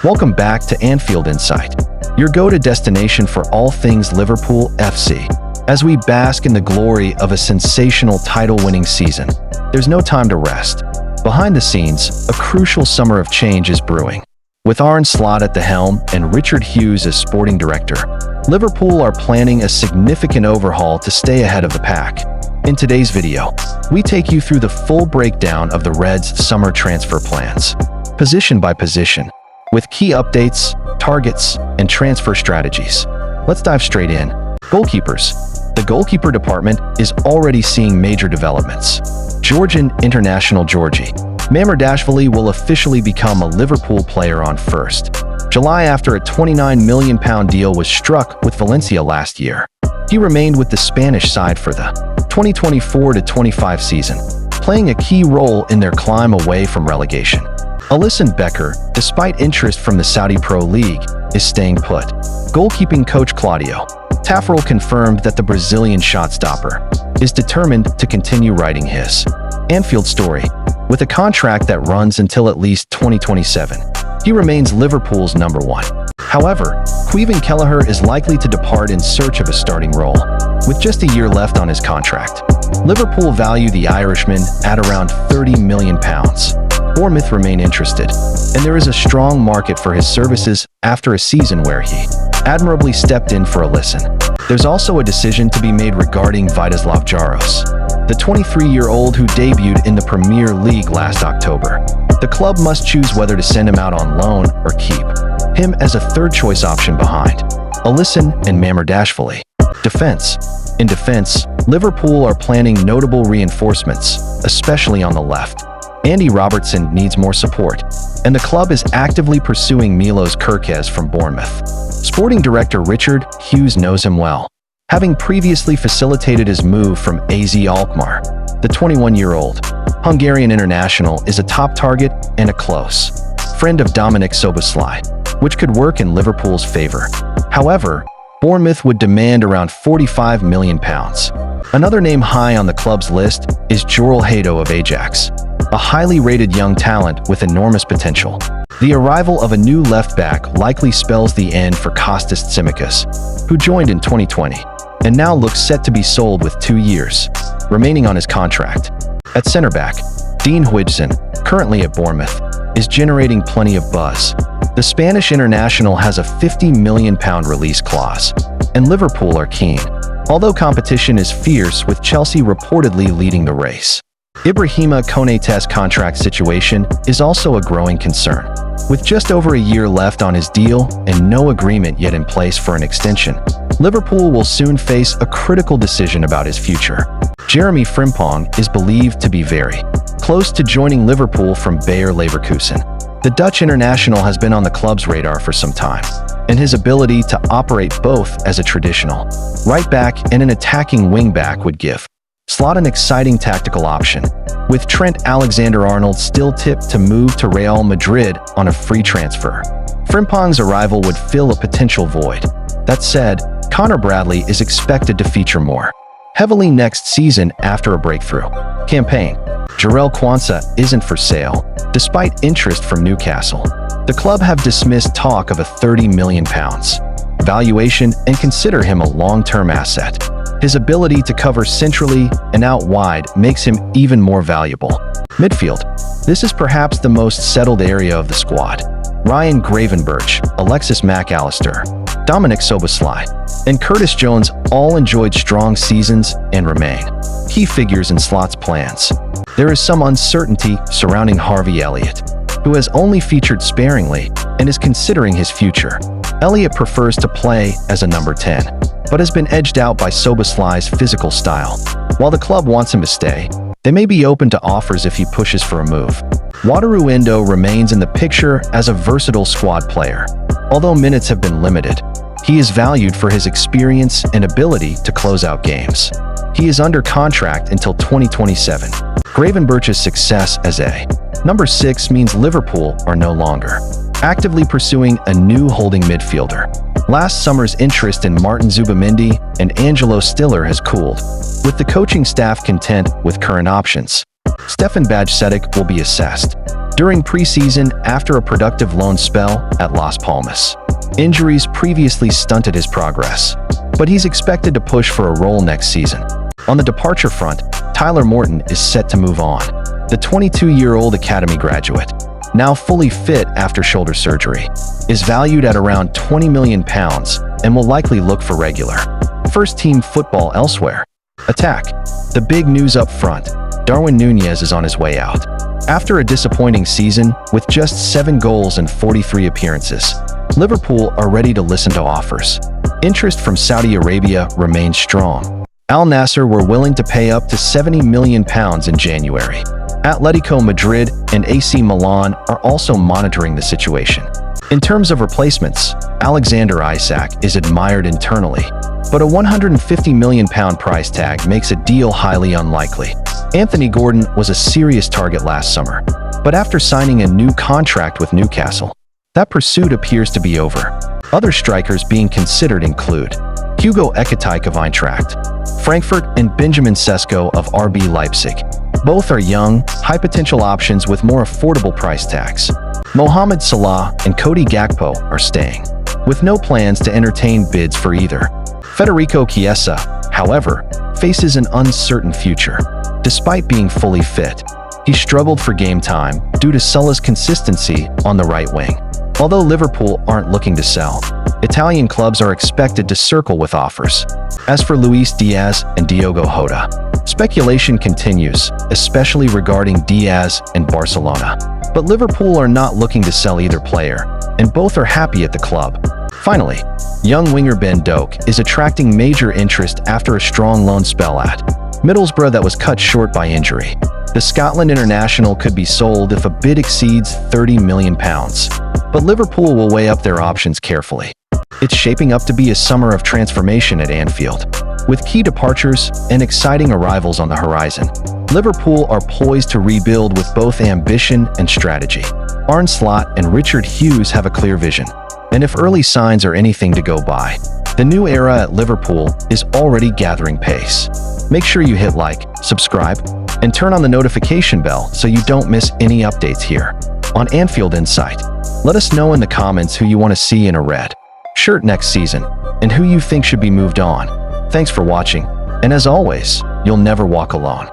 Welcome back to Anfield Insight, your go-to destination for all things Liverpool FC. As we bask in the glory of a sensational title-winning season, there's no time to rest. Behind the scenes, a crucial summer of change is brewing. With Arne Slot at the helm and Richard Hughes as sporting director, Liverpool are planning a significant overhaul to stay ahead of the pack. In today's video, we take you through the full breakdown of the Reds' summer transfer plans, position by position, with key updates, targets, and transfer strategies. Let's dive straight in. Goalkeepers. The goalkeeper department is already seeing major developments. Georgian international Jeremie Mamardashvili will officially become a Liverpool player on 1st July after a £29 million deal was struck with Valencia last year. He remained with the Spanish side for the 2024-25 season, playing a key role in their climb away from relegation. Alisson Becker, despite interest from the Saudi Pro League, is staying put. Goalkeeping coach Claudio Taffarel confirmed that the Brazilian shot-stopper is determined to continue writing his Anfield story. With a contract that runs until at least 2027, he remains Liverpool's number one. However, Kevin Kelleher is likely to depart in search of a starting role. With just a year left on his contract, Liverpool value the Irishman at around £30 million. Bournemouth remain interested, and there is a strong market for his services after a season where he admirably stepped in for Alisson. There's also a decision to be made regarding Vítězslav Jaros, the 23-year-old who debuted in the Premier League last October. The club must choose whether to send him out on loan or keep him as a third-choice option behind Alisson and Mamardashvili. Defense. In defense, Liverpool are planning notable reinforcements, especially on the left. Andy Robertson needs more support, and the club is actively pursuing Milos Kerkez from Bournemouth. Sporting director Richard Hughes knows him well, having previously facilitated his move from AZ Alkmaar. The 21-year-old Hungarian international is a top target and a close friend of Dominik Szoboszlai, which could work in Liverpool's favor. However, Bournemouth would demand around £45 million. Another name high on the club's list is Joel Hado of Ajax, a highly rated young talent with enormous potential. The arrival of a new left-back likely spells the end for Kostas Tsimikas, who joined in 2020, and now looks set to be sold with 2 years remaining on his contract. At centre-back, Dean Huijsen, currently at Bournemouth, is generating plenty of buzz. The Spanish international has a £50 million release clause, and Liverpool are keen, although competition is fierce with Chelsea reportedly leading the race. Ibrahima Konaté's contract situation is also a growing concern. With just over a year left on his deal and no agreement yet in place for an extension, Liverpool will soon face a critical decision about his future. Jeremie Frimpong is believed to be very close to joining Liverpool from Bayer Leverkusen. The Dutch international has been on the club's radar for some time, and his ability to operate both as a traditional right-back and an attacking wing-back would give Slot an exciting tactical option, with Trent Alexander-Arnold still tipped to move to Real Madrid on a free transfer. Frimpong's arrival would fill a potential void. That said, Connor Bradley is expected to feature more heavily next season after a breakthrough campaign. Jarell Quansah isn't for sale, despite interest from Newcastle. The club have dismissed talk of a £30 million valuation and consider him a long-term asset. His ability to cover centrally and out wide makes him even more valuable. Midfield. This is perhaps the most settled area of the squad. Ryan Gravenberch, Alexis McAllister, Dominik Szoboszlai, and Curtis Jones all enjoyed strong seasons and remain key figures in Slot's plans. There is some uncertainty surrounding Harvey Elliott, who has only featured sparingly and is considering his future. Elliott prefers to play as a number 10, but has been edged out by Szoboszlai's physical style. While the club wants him to stay, they may be open to offers if he pushes for a move. Wataru Endo remains in the picture as a versatile squad player. Although minutes have been limited, he is valued for his experience and ability to close out games. He is under contract until 2027. Gravenberch's success as a number 6 means Liverpool are no longer actively pursuing a new holding midfielder. Last summer's interest in Martin Zubimendi and Angelo Stiller has cooled, with the coaching staff content with current options. Stefan Bajcetic will be assessed, during preseason after a productive loan spell at Las Palmas. Injuries previously stunted his progress, but he's expected to push for a role next season. On the departure front, Tyler Morton is set to move on. The 22-year-old academy graduate, now fully fit after shoulder surgery, is valued at around £20 million and will likely look for regular first-team football elsewhere. Attack. The big news up front, Darwin Núñez is on his way out. After a disappointing season with just 7 goals and 43 appearances, Liverpool are ready to listen to offers. Interest from Saudi Arabia remains strong. Al Nassr were willing to pay up to £70 million in January. Atletico Madrid and AC Milan are also monitoring the situation. In terms of replacements, Alexander Isak is admired internally, but a £150 million price tag makes a deal highly unlikely. Anthony Gordon was a serious target last summer, but after signing a new contract with Newcastle, that pursuit appears to be over. Other strikers being considered include Hugo Ekitike of Eintracht Frankfurt and Benjamin Sesko of RB Leipzig. Both are young, high-potential options with more affordable price tags. Mohamed Salah and Cody Gakpo are staying, with no plans to entertain bids for either. Federico Chiesa, however, faces an uncertain future. Despite being fully fit, he struggled for game time due to Salah's consistency on the right wing. Although Liverpool aren't looking to sell, Italian clubs are expected to circle with offers. As for Luis Diaz and Diogo Jota, speculation continues, especially regarding Diaz and Barcelona. But Liverpool are not looking to sell either player, and both are happy at the club. Finally, young winger Ben Doak is attracting major interest after a strong loan spell at Middlesbrough that was cut short by injury. The Scotland international could be sold if a bid exceeds £30 million, but Liverpool will weigh up their options carefully. It's shaping up to be a summer of transformation at Anfield. With key departures and exciting arrivals on the horizon, Liverpool are poised to rebuild with both ambition and strategy. Arne Slot and Richard Hughes have a clear vision, and if early signs are anything to go by, the new era at Liverpool is already gathering pace. Make sure you hit like, subscribe, and turn on the notification bell so you don't miss any updates here on Anfield Insight. Let us know in the comments who you want to see in a red shirt next season and who you think should be moved on. Thanks for watching, and as always, you'll never walk alone.